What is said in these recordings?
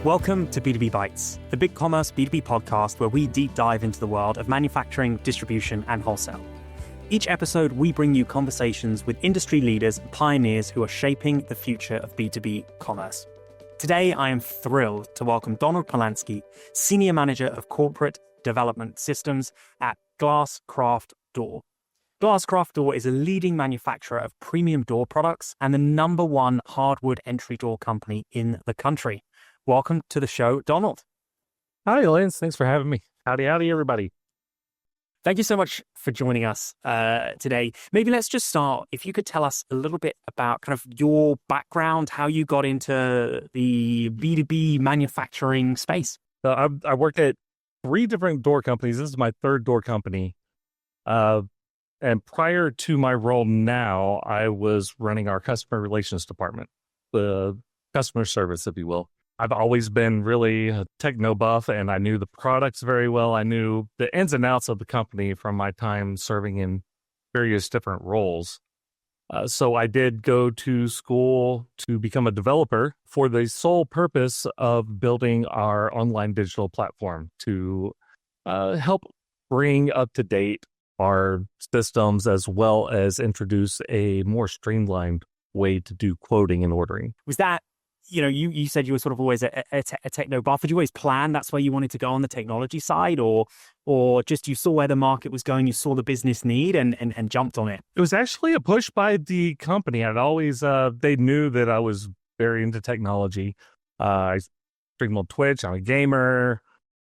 Welcome to B2B Bites, the BigCommerce B2B podcast where we deep dive into the world of manufacturing, distribution, and wholesale. Each episode, we bring you conversations with industry leaders and pioneers who are shaping the future of B2B commerce. Today, I am thrilled to welcome Donald Polansky, Senior Manager of Corporate Development Systems at GlassCraft Door. GlassCraft Door is a leading manufacturer of premium door products and the number one hardwood entry door company in the country. Welcome to the show, Donald. Hi, Lance. Thanks for having me. Howdy, everybody. Thank you so much for joining us today. Maybe let's just start. If you could tell us a little bit about kind of your background, how you got into the B2B manufacturing space. I worked at 3 different door companies. This is my 3rd door company. And prior to my role now, I was running our customer relations department, the customer service, if you will. I've always been really a techno buff, and I knew the products very well. I knew the ins and outs of the company from my time serving in various different roles. So I did go to school to become a developer for the sole purpose of building our online digital platform to help bring up to date our systems as well as introduce a more streamlined way to do quoting and ordering. Was that, you said you were sort of always a techno buff. Did you always plan that's where you wanted to go on the technology side, or just you saw where the market was going, you saw the business need and jumped on it? It was actually a push by the company. I'd always, they knew that I was very into technology. I stream on Twitch. I'm a gamer.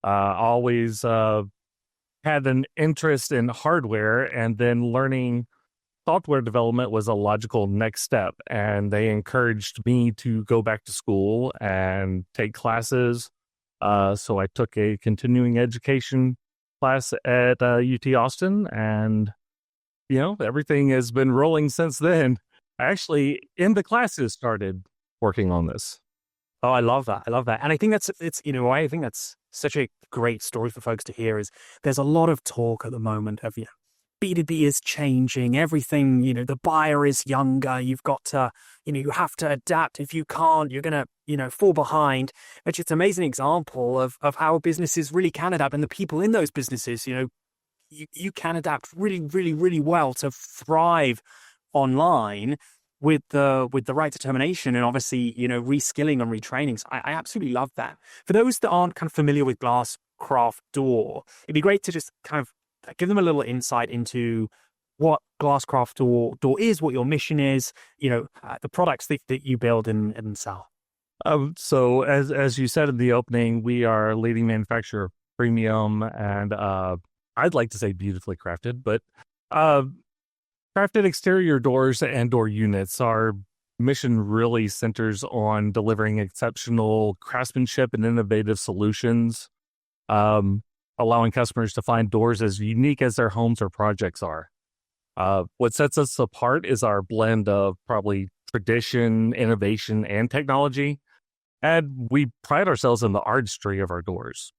Always had an interest in hardware, and then learning software development was a logical next step, and they encouraged me to go back to school and take classes. So I took a continuing education class at UT Austin, and everything has been rolling since then. I actually, in the classes, started working on this. Oh, I love that. And I think I think that's such a great story for folks to hear. Is there's a lot of talk at the moment of, B2B is changing, everything, the buyer is younger, you've got to, you have to adapt. If you can't, you're going to, fall behind. It's just an amazing example of how businesses really can adapt, and the people in those businesses, you can adapt really, really, really well to thrive online with the right determination and obviously, reskilling and retraining. So I absolutely love that. For those that aren't kind of familiar with GlassCraft Door, it'd be great to just kind of give them a little insight into what GlassCraft Door is, what your mission is, the products that you build and sell. So as you said in the opening, we are a leading manufacturer of premium and I'd like to say beautifully crafted, but crafted exterior doors and door units. Our mission really centers on delivering exceptional craftsmanship and innovative solutions, allowing customers to find doors as unique as their homes or projects are. What sets us apart is our blend of probably tradition, innovation, and technology. And we pride ourselves in the artistry of our doors.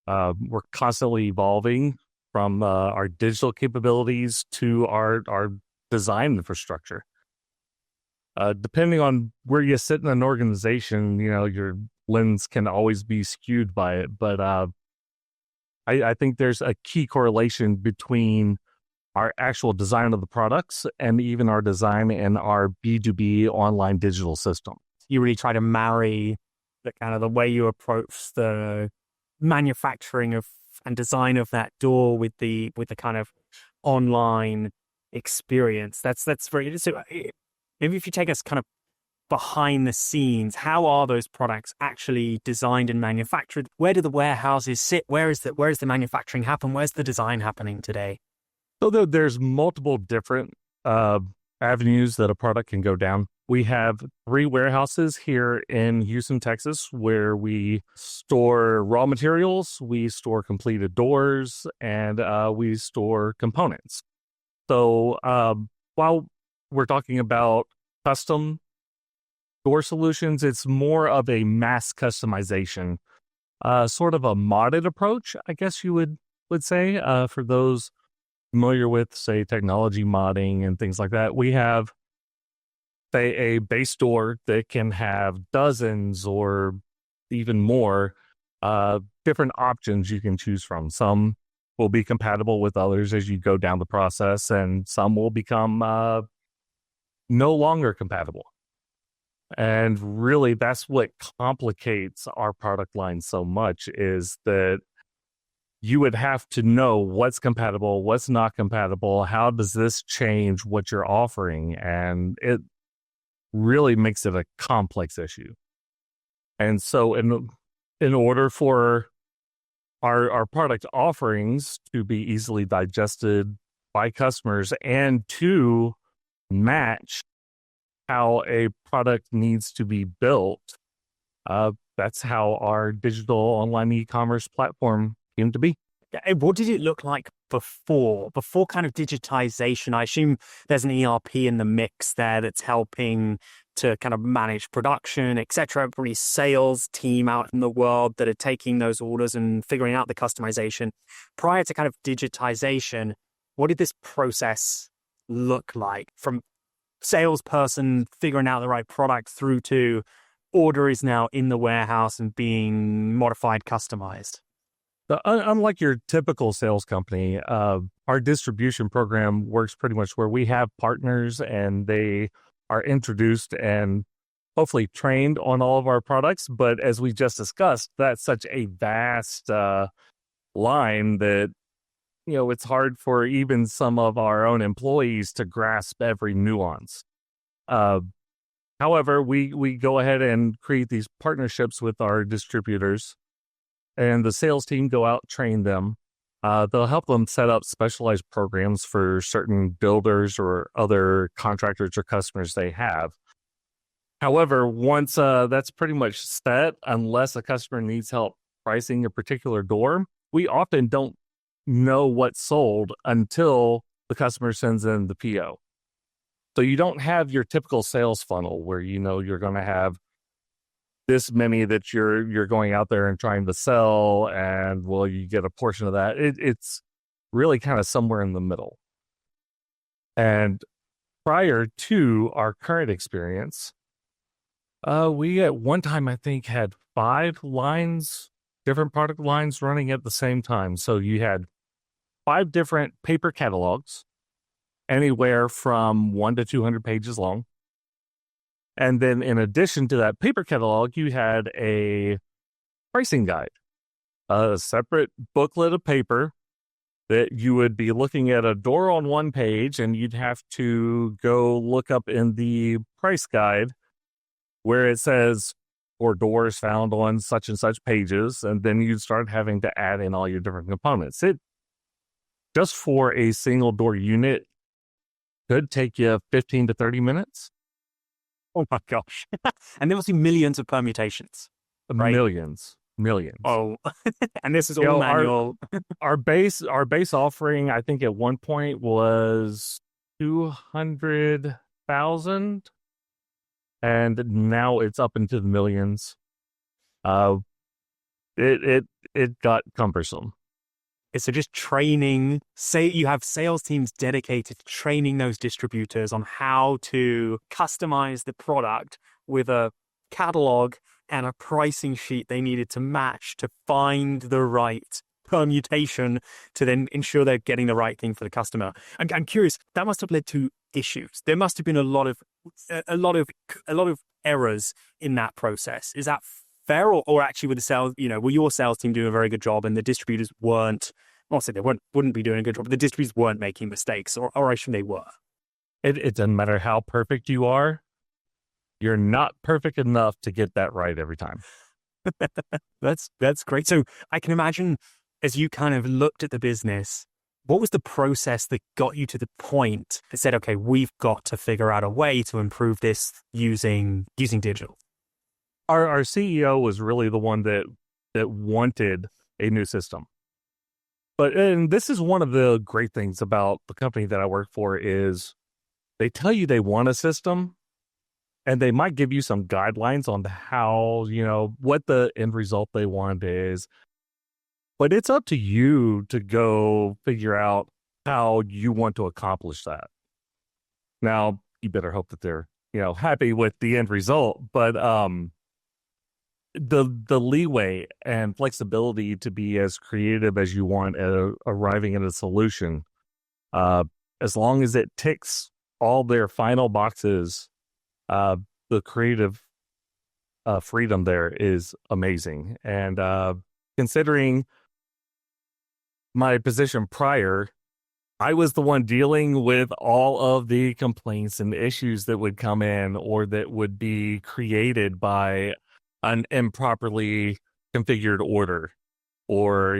We're constantly evolving from our digital capabilities to our design infrastructure. Depending on where you sit in an organization, your lens can always be skewed by it. But I think there's a key correlation between our actual design of the products and even our design and our B2B online digital system. You really try to marry the way you approach the manufacturing of and design of that door with the kind of online experience. That's very, so maybe if you take us kind of behind the scenes, how are those products actually designed and manufactured? Where do the warehouses sit? Where is the manufacturing happen? Where's the design happening today? So there's multiple different avenues that a product can go down. We have 3 warehouses here in Houston, Texas, where we store raw materials, we store completed doors, and we store components. So while we're talking about custom door solutions, it's more of a mass customization, sort of a modded approach, I guess you would say, for those familiar with, say, technology modding and things like that. We have a base door that can have dozens or even more different options you can choose from. Some will be compatible with others as you go down the process, and some will become no longer compatible. And really, that's what complicates our product line so much, is that you would have to know what's compatible, what's not compatible, how does this change what you're offering, and it really makes it a complex issue. And so in order for our product offerings to be easily digested by customers and to match how a product needs to be built, that's how our digital online e-commerce platform came to be. What did it look like before kind of digitization? I assume there's an ERP in the mix there that's helping to kind of manage production, etc. Every sales team out in the world that are taking those orders and figuring out the customization. Prior to kind of digitization, what did this process look like, from salesperson figuring out the right product through to order is now in the warehouse and being modified, customized? Unlike your typical sales company, our distribution program works pretty much where we have partners and they are introduced and hopefully trained on all of our products. But as we just discussed, that's such a vast line that, it's hard for even some of our own employees to grasp every nuance. However, we go ahead and create these partnerships with our distributors, and the sales team go out, train them. They'll help them set up specialized programs for certain builders or other contractors or customers they have. However, once that's pretty much set, unless a customer needs help pricing a particular door, we often don't know what's sold until the customer sends in the PO. So you don't have your typical sales funnel where you're going to have this many that you're going out there and trying to sell, and you get a portion of that. It's really kind of somewhere in the middle. And prior to our current experience, we at one time, I think, had 5 different product lines running at the same time. So you had 5 different paper catalogs, anywhere from 1 to 200 pages long. And then in addition to that paper catalog, you had a pricing guide, a separate booklet of paper that you would be looking at a door on one page, and you'd have to go look up in the price guide where it says, or doors found on such and such pages. And then you'd start having to add in all your different components. It just for a single door unit could take you 15 to 30 minutes. Oh my gosh. And there must be millions of permutations. Right? Millions. Oh, and this is all manual. Our base offering, I think at one point was 200,000, and now it's up into the millions. It got cumbersome. So just training, say you have sales teams dedicated to training those distributors on how to customize the product with a catalog and a pricing sheet they needed to match to find the right permutation to then ensure they're getting the right thing for the customer. I'm curious, that must have led to issues. There must have been a lot of errors in that process. Is that fair, or actually with the sales, were your sales team doing a very good job and the distributors weren't? I'll say they wouldn't be doing a good job, but the distributors weren't making mistakes, or actually they were. It doesn't matter how perfect you are. You're not perfect enough to get that right every time. That's great. So I can imagine, as you kind of looked at the business, what was the process that got you to the point that said, okay, we've got to figure out a way to improve this using digital? Our CEO was really the one that wanted a new system. And this is one of the great things about the company that I work for is they tell you they want a system, and they might give you some guidelines on how, what the end result they want is. But it's up to you to go figure out how you want to accomplish that. Now, you better hope that they're, happy with the end result. But the leeway and flexibility to be as creative as you want at arriving at a solution, as long as it ticks all their final boxes, the creative freedom there is amazing. And considering my position prior, I was the one dealing with all of the complaints and issues that would come in or that would be created by an improperly configured order. Or,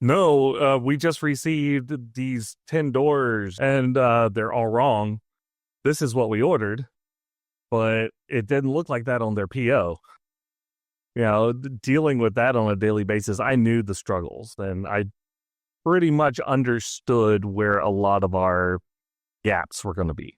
no, we just received these 10 doors and they're all wrong. This is what we ordered, but it didn't look like that on their PO. Dealing with that on a daily basis, I knew the struggles, and I pretty much understood where a lot of our gaps were going to be.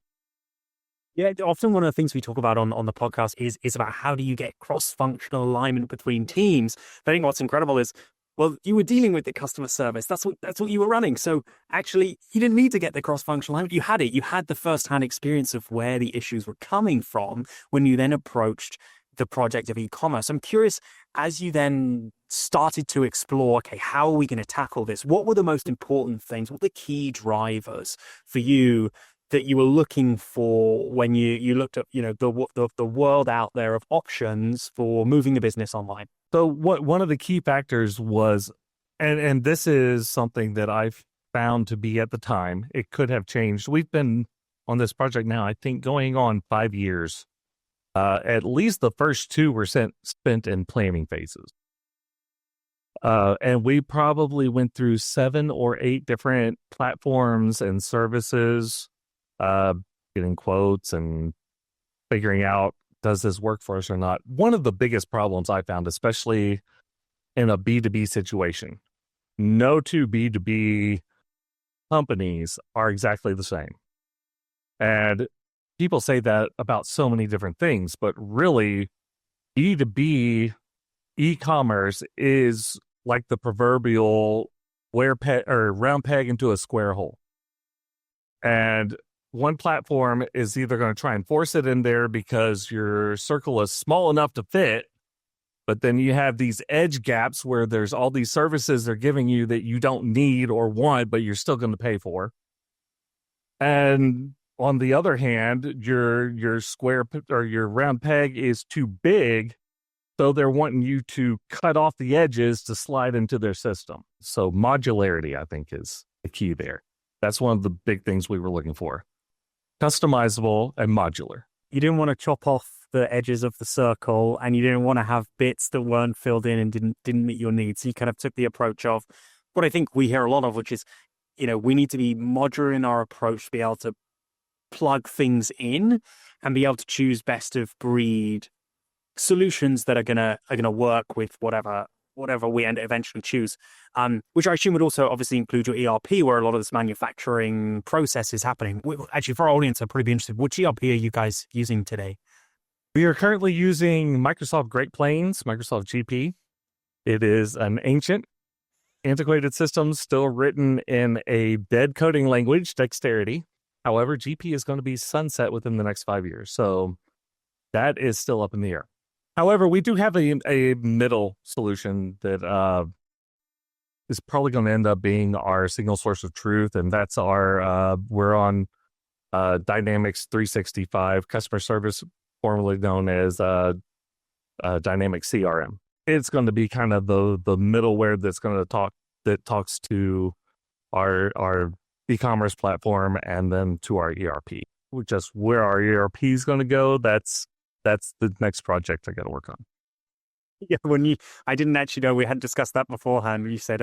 Yeah, often one of the things we talk about on the podcast is about how do you get cross-functional alignment between teams. I think what's incredible is, well, you were dealing with the customer service. That's what you were running. So actually, you didn't need to get the cross-functional alignment. You had it. You had the first-hand experience of where the issues were coming from when you then approached the project of e-commerce. I'm curious, as you then started to explore, okay, how are we going to tackle this? What were the most important things? What were the key drivers for you that you were looking for when you looked at the world out there of options for moving the business online? So one of the key factors was, and this is something that I've found to be at the time, it could have changed. We've been on this project now, I think, going on 5 years. At least the first 2 were spent in planning phases. And we probably went through 7 or 8 different platforms and services, getting quotes and figuring out, does this work for us or not? One of the biggest problems I found, especially in a B2B situation, no 2 B2B companies are exactly the same. And people say that about so many different things, but really, B2B e-commerce is like the proverbial round peg into a square hole. And one platform is either going to try and force it in there because your circle is small enough to fit, but then you have these edge gaps where there's all these services they're giving you that you don't need or want, but you're still going to pay for. And on the other hand, your square or your round peg is too big, so they're wanting you to cut off the edges to slide into their system. So modularity, I think, is the key there. That's one of the big things we were looking for. Customizable and modular. You didn't want to chop off the edges of the circle, and you didn't want to have bits that weren't filled in and didn't meet your needs. So you kind of took the approach of what I think we hear a lot of, which is, we need to be modular in our approach to be able to plug things in and be able to choose best of breed solutions that are gonna work with whatever we eventually choose. Which I assume would also obviously include your ERP, where a lot of this manufacturing process is happening. Actually, for our audience, I'd probably be interested. Which ERP are you guys using today? We are currently using Microsoft Great Plains, Microsoft GP. It is an ancient, antiquated system still written in a dead coding language, Dexterity. However, GP is going to be sunset within the next 5 years. So that is still up in the air. However, we do have a middle solution that is probably going to end up being our single source of truth. And that's we're on Dynamics 365 customer service, formerly known as Dynamics CRM. It's going to be kind of the middleware that talks to our e-commerce platform and then to our ERP. Just where our ERP is going to go, that's the next project I got to work on. Yeah, I didn't actually know we hadn't discussed that beforehand. You said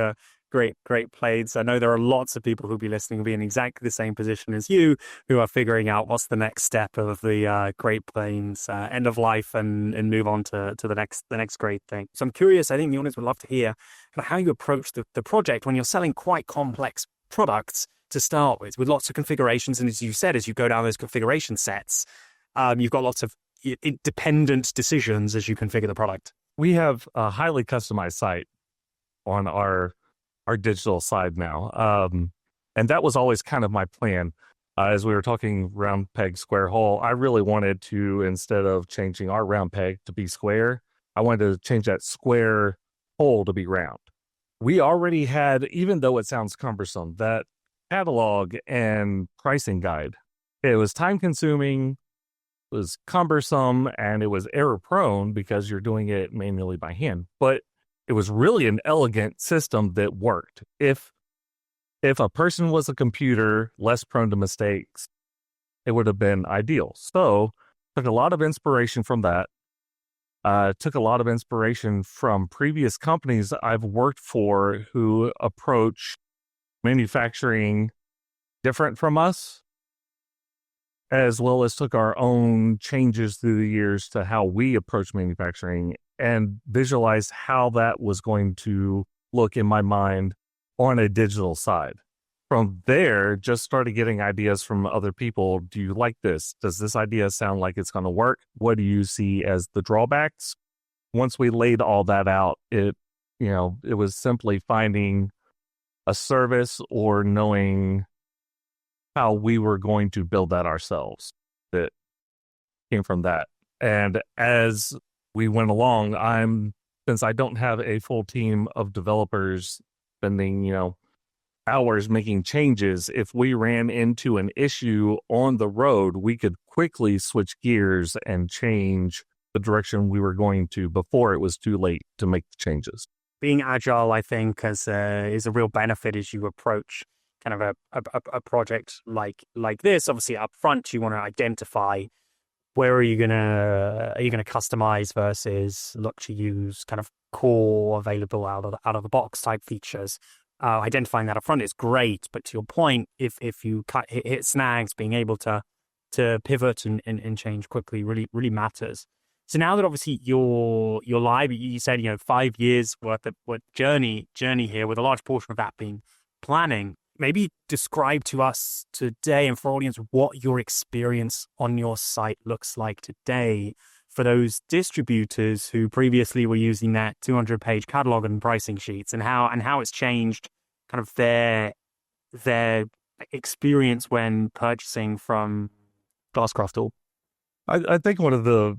Great Plains. I know there are lots of people who'll be listening who'll be in exactly the same position as you, who are figuring out what's the next step of the Great Plains end of life and move on to the next great thing. So I'm curious. I think the audience would love to hear kind of how you approach the project when you're selling quite complex products to start with lots of configurations. And as you said, as you go down those configuration sets, you've got lots of independent decisions as you configure the product. We have a highly customized site on our digital side now. And that was always kind of my plan. As we were talking round peg, square hole, I really wanted to, instead of changing our round peg to be square, I wanted to change that square hole to be round. We already had, even though it sounds cumbersome, that catalog and pricing guide. It was time consuming, it was cumbersome, and it was error prone because you're doing it manually by hand. But it was really an elegant system that worked. If a person was a computer less prone to mistakes, it would have been ideal. So took a lot of inspiration from that. Took a lot of inspiration from previous companies I've worked for who approach manufacturing different from us, as well as took our own changes through the years to how we approach manufacturing and visualized how that was going to look in my mind on a digital side. From there, just started getting ideas from other people. Do you like this? Does this idea sound like it's going to work? What do you see as the drawbacks? Once we laid all that out, it was simply finding a service or knowing how we were going to build that ourselves. That came from that. And as we went along, since I don't have a full team of developers spending, hours making changes, if we ran into an issue on the road, we could quickly switch gears and change the direction we were going to before it was too late to make the changes. Being agile, I think, is a real benefit as you approach kind of a project like this. Obviously, up front, you want to identify where are you gonna customize versus look to use kind of core available out of the box type features. Identifying that up front is great, but to your point, if you hit snags, being able to pivot and change quickly really matters. So now that obviously you're live, you said 5 years worth of journey here, with a large portion of that being planning. Maybe describe to us today and for our audience what your experience on your site looks like today for those distributors who previously were using that 200-page catalog and pricing sheets, and how it's changed kind of their experience when purchasing from GlassCraft Door. I think one of the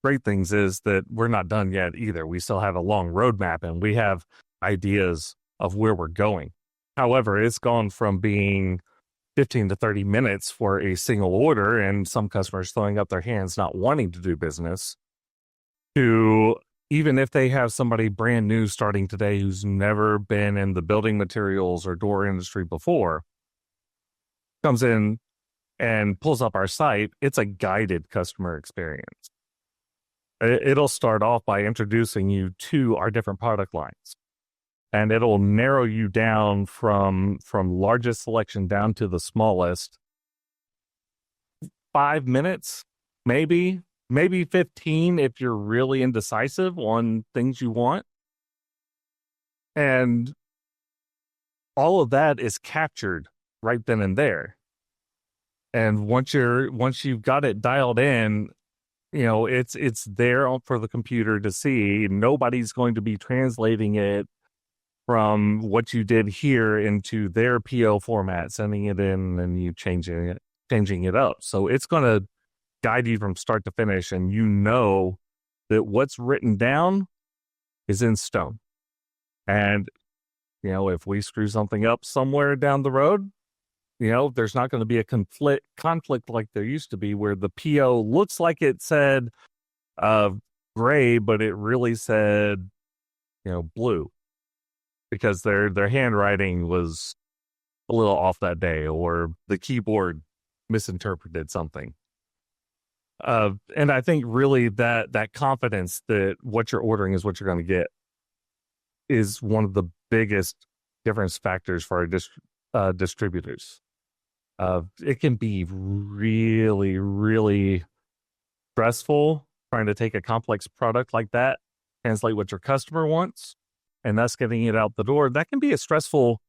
great things is that we're not done yet either. We still have a long roadmap and we have ideas of where we're going. However, it's gone from being 15 to 30 minutes for a single order and some customers throwing up their hands, not wanting to do business, to even if they have somebody brand new starting today who's never been in the building materials or door industry before, comes in and pulls up our site, it's a guided customer experience. It'll start off by introducing you to our different product lines. And it'll narrow you down from largest selection down to the smallest. 5 minutes, maybe 15 if you're really indecisive on things you want. And all of that is captured right then and there. And once you've got it dialed in, it's there for the computer to see. Nobody's going to be translating it from what you did here into their PO format, sending it in, and you changing it up. So it's going to guide you from start to finish, and that what's written down is in stone. And if we screw something up somewhere down the road, there's not going to be a conflict like there used to be, where the PO looks like it said gray, but it really said blue, because their handwriting was a little off that day, or the keyboard misinterpreted something. And I think really that confidence that what you're ordering is what you're going to get is one of the biggest difference factors for our distributors. It can be really, really stressful trying to take a complex product like that, translate what your customer wants, and thus getting it out the door. That can be a stressful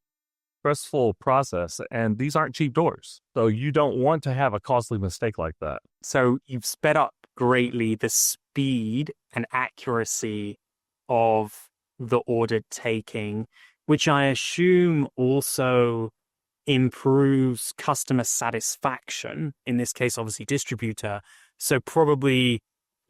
process, and these aren't cheap doors, so you don't want to have a costly mistake like that. So you've sped up greatly the speed and accuracy of the order taking, which I assume also improves customer satisfaction, in this case obviously distributor. So probably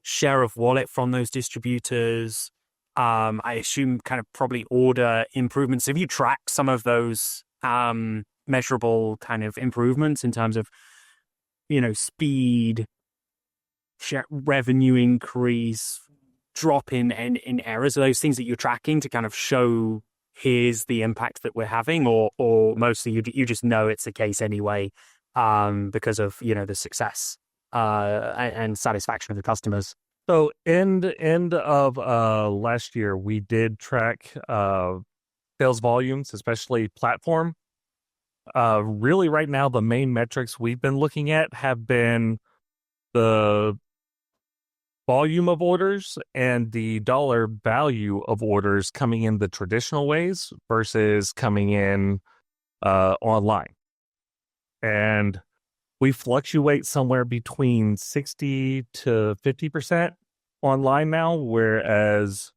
share of wallet from those distributors? I assume kind of probably order improvements. Have you tracked some of those measurable kind of improvements in terms of, speed, share, revenue increase, drop in errors? Are those things that you're tracking to kind of show here's the impact that we're having, or mostly you just know it's the case anyway, because of the success and satisfaction of the customers? So end of last year, we did track sales volumes, especially platform. Really, right now, the main metrics we've been looking at have been the volume of orders and the dollar value of orders coming in the traditional ways versus coming in online. And we fluctuate somewhere between 60 to 50% online now, whereas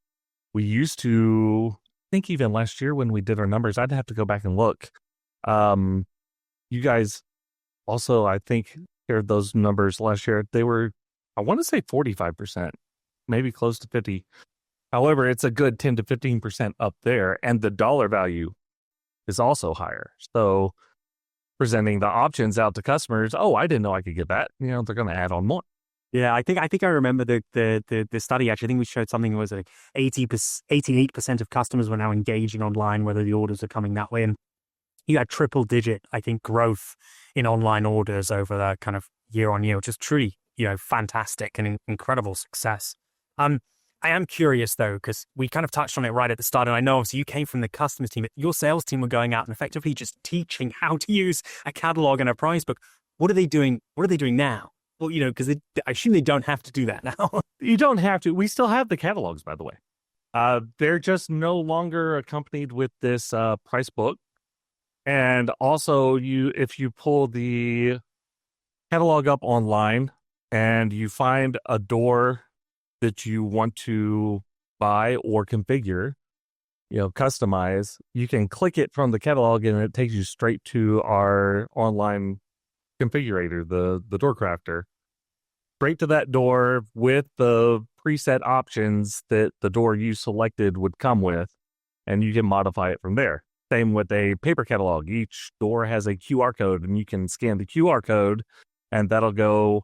we used to, I think even last year when we did our numbers, I'd have to go back and look. You guys also, I think, shared those numbers last year. They were, I want to say 45%, maybe close to 50. However, it's a good 10 to 15% up there, and the dollar value is also higher. So presenting the options out to customers, oh, I didn't know I could get that. They're going to add on more. Yeah, I think I remember the study. Actually, I think we showed something that was like 88% of customers were now engaging online, whether the orders are coming that way. And you had triple digit, I think, growth in online orders over that kind of year on year, which is truly, fantastic and incredible success. I am curious though, because we kind of touched on it right at the start, and I know obviously you came from the customers team, but your sales team were going out and effectively just teaching how to use a catalog and a price book. What are they doing? What are they doing now? Well, because I assume they don't have to do that now. You don't have to. We still have the catalogs, by the way. They're just no longer accompanied with this price book. And also, if you pull the catalog up online and you find a door that you want to buy or configure, customize, you can click it from the catalog and it takes you straight to our online configurator, the door crafter, straight to that door with the preset options that the door you selected would come with, and you can modify it from there. Same with a paper catalog. Each door has a QR code, and you can scan the QR code, and that'll go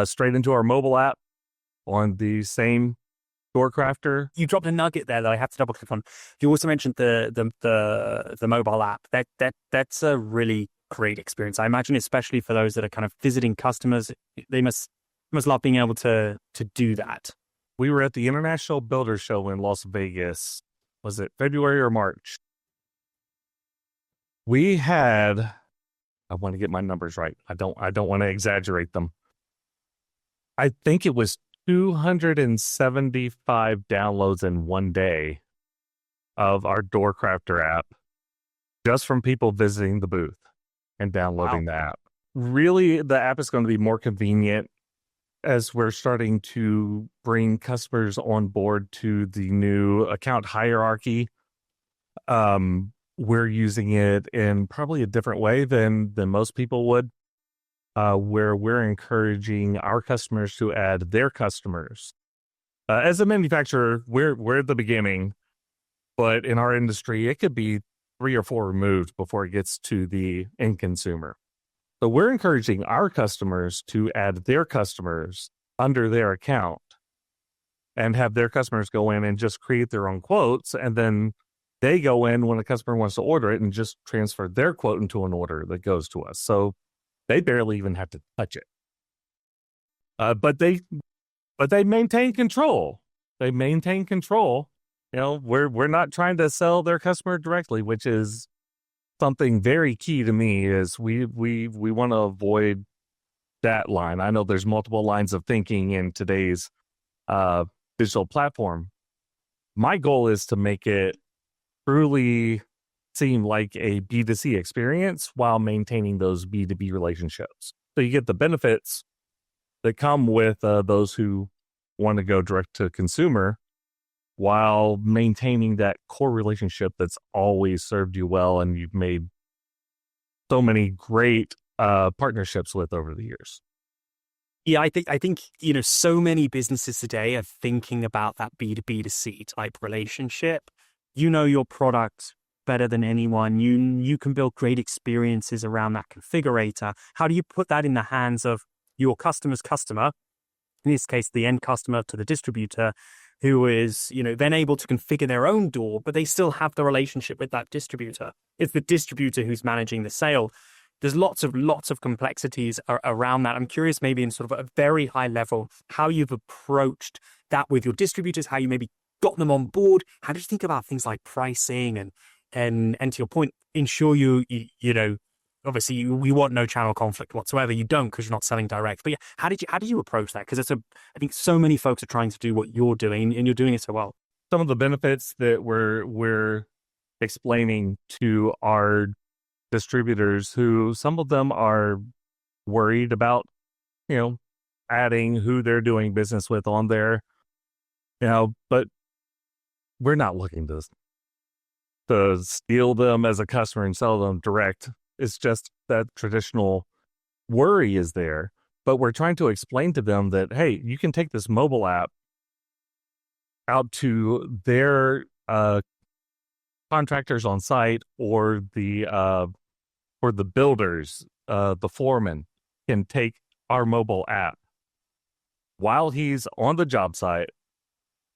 straight into our mobile app on the same door crafter. You dropped a nugget there that I have to double click on. You also mentioned the mobile app. That's a really great experience. I imagine, especially for those that are kind of visiting customers, they must love being able to do that. We were at the International Builder Show in Las Vegas. Was it February or March? We had, I want to get my numbers right. I don't want to exaggerate them. I think it was 275 downloads in one day of our Door Crafter app, just from people visiting the booth and downloading the app. Really, the app is going to be more convenient as we're starting to bring customers on board to the new account hierarchy. We're using it in probably a different way than most people would, where we're encouraging our customers to add their customers. As a manufacturer, we're at the beginning, but in our industry, it could be 3 or 4 removed before it gets to the end consumer. So we're encouraging our customers to add their customers under their account and have their customers go in and just create their own quotes, and then they go in when a customer wants to order it and just transfer their quote into an order that goes to us. So they barely even have to touch it. But they maintain control. They maintain control. We're not trying to sell their customer directly, which is something very key to me. Is we want to avoid that line. I know there's multiple lines of thinking in today's digital platform. My goal is to make it truly seem like a B2C experience while maintaining those B2B relationships. So you get the benefits that come with those who want to go direct to consumer while maintaining that core relationship that's always served you well and you've made so many great partnerships with over the years. Yeah, I think so many businesses today are thinking about that B2B2C type relationship. You know your product better than anyone. You can build great experiences around that configurator. How do you put that in the hands of your customer's customer, in this case, the end customer to the distributor, who is, then able to configure their own door, but they still have the relationship with that distributor. It's the distributor who's managing the sale. There's lots of complexities around that. I'm curious, maybe in sort of a very high level, how you've approached that with your distributors, how you maybe got them on board. How did you think about things like pricing and to your point, ensure you know, obviously you want no channel conflict whatsoever. You don't, because you're not selling direct. But yeah, how did you approach that? Because I think so many folks are trying to do what you're doing, and you're doing it so well. Some of the benefits that we're explaining to our distributors, who some of them are worried about, you know, adding who they're doing business with on there, but we're not looking to steal them as a customer and sell them direct. It's just that traditional worry is there, but we're trying to explain to them that, hey, you can take this mobile app out to their contractors on site, or the builders, the foreman can take our mobile app while he's on the job site,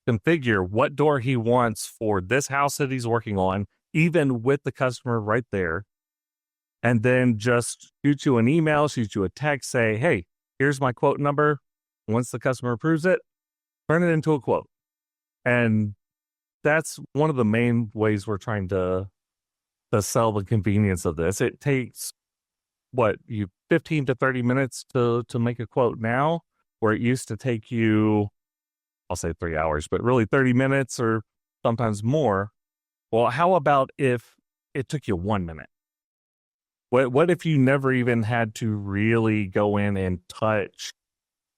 configure what door he wants for this house that he's working on, even with the customer right there, and then just shoot you an email, shoot you a text, say, hey, here's my quote number. Once the customer approves it, turn it into a quote. And that's one of the main ways we're trying to sell the convenience of this. It takes 15 to 30 minutes to make a quote now, where it used to take you, I'll say 3 hours, but really 30 minutes or sometimes more. Well, how about if it took you 1 minute? What if you never even had to really go in and touch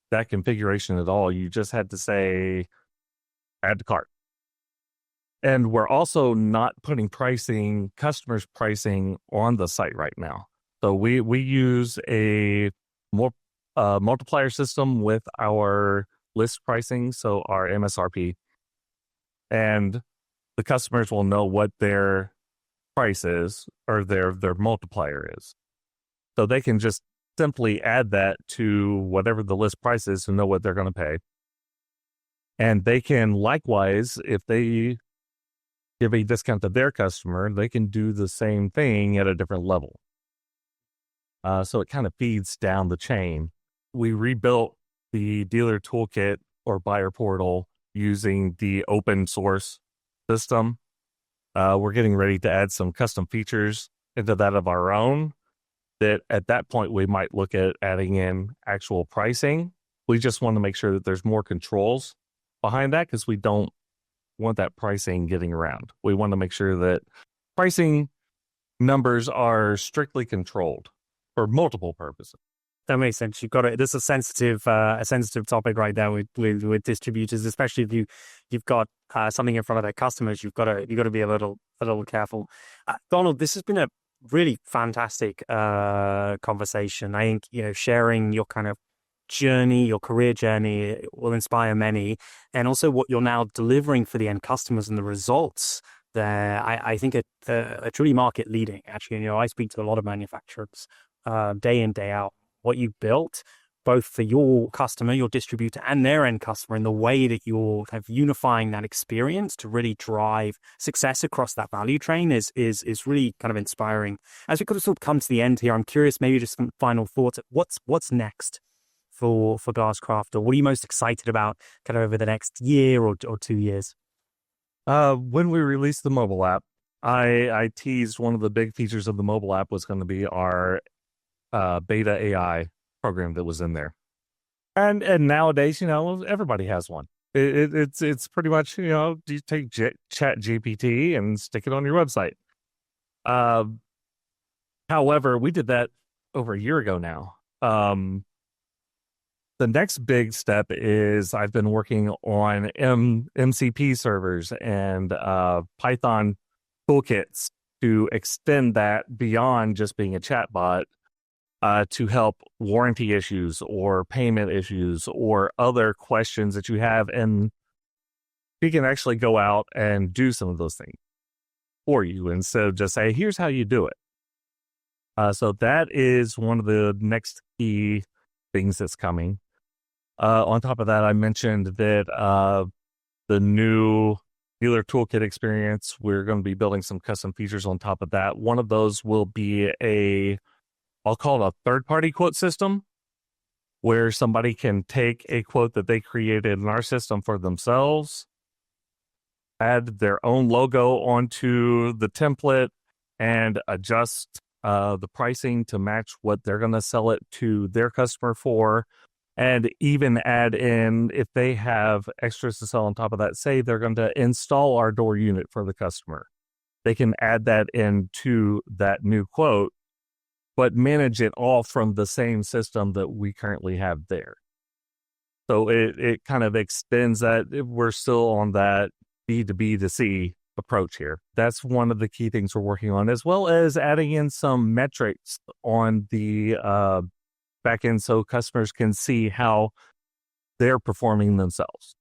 that configuration at all? You just had to say, add to cart. And we're also not putting customers' pricing on the site right now. So we use a multiplier system with our list pricing, so our MSRP. And the customers will know what their price is, or their multiplier is. So they can just simply add that to whatever the list price is to know what they're going to pay. And they can likewise, if they give a discount to their customer, they can do the same thing at a different level. So it kind of feeds down the chain. We rebuilt the dealer toolkit or buyer portal using the open source system. We're getting ready to add some custom features into that of our own, that at that point we might look at adding in actual pricing. We just want to make sure that there's more controls behind that, because we don't want that pricing getting around. We want to make sure that pricing numbers are strictly controlled for multiple purposes. That makes sense. You've got it. This is a sensitive topic right there with distributors, especially if you've got something in front of their customers. You've got to be a little careful. Donald, this has been a really fantastic conversation. I think sharing your kind of journey, your career journey, will inspire many, and also what you're now delivering for the end customers and the results there. I think are truly market leading. Actually, I speak to a lot of manufacturers day in, day out. What you built, both for your customer, your distributor, and their end customer, in the way that you're kind of unifying that experience to really drive success across that value train is really kind of inspiring. As we could have sort of come to the end here, I'm curious, maybe just some final thoughts. What's next for GlassCraft, or what are you most excited about kind of over the next year or 2 years? When we released the mobile app, I teased one of the big features of the mobile app was going to be our beta AI program that was in there. And nowadays, everybody has one. It's pretty much, you take Chat GPT and stick it on your website. However, we did that over a year ago now. The next big step is I've been working on MCP servers and Python toolkits to extend that beyond just being a chatbot to help warranty issues or payment issues or other questions that you have. And he can actually go out and do some of those things for you instead of just say, here's how you do it. So that is one of the next key things that's coming. On top of that, I mentioned that the new dealer toolkit experience, we're going to be building some custom features on top of that. One of those will be I'll call it a third-party quote system, where somebody can take a quote that they created in our system for themselves, add their own logo onto the template, and adjust the pricing to match what they're going to sell it to their customer for, and even add in, if they have extras to sell on top of that, say they're going to install our door unit for the customer. They can add that into that new quote, but manage it all from the same system that we currently have there. So it kind of extends that. We're still on that B2B2C approach here. That's one of the key things we're working on, as well as adding in some metrics on the back end so customers can see how they're performing themselves.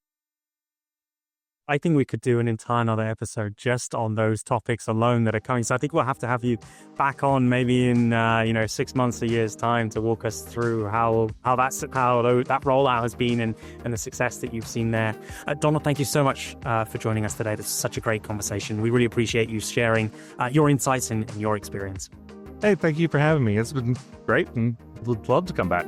I think we could do an entire another episode just on those topics alone that are coming. So I think we'll have to have you back on maybe in 6 months, a year's time to walk us through how that rollout has been and the success that you've seen there. Donald, thank you so much for joining us today. This is such a great conversation. We really appreciate you sharing your insights and your experience. Hey, thank you for having me. It's been great and would love to come back.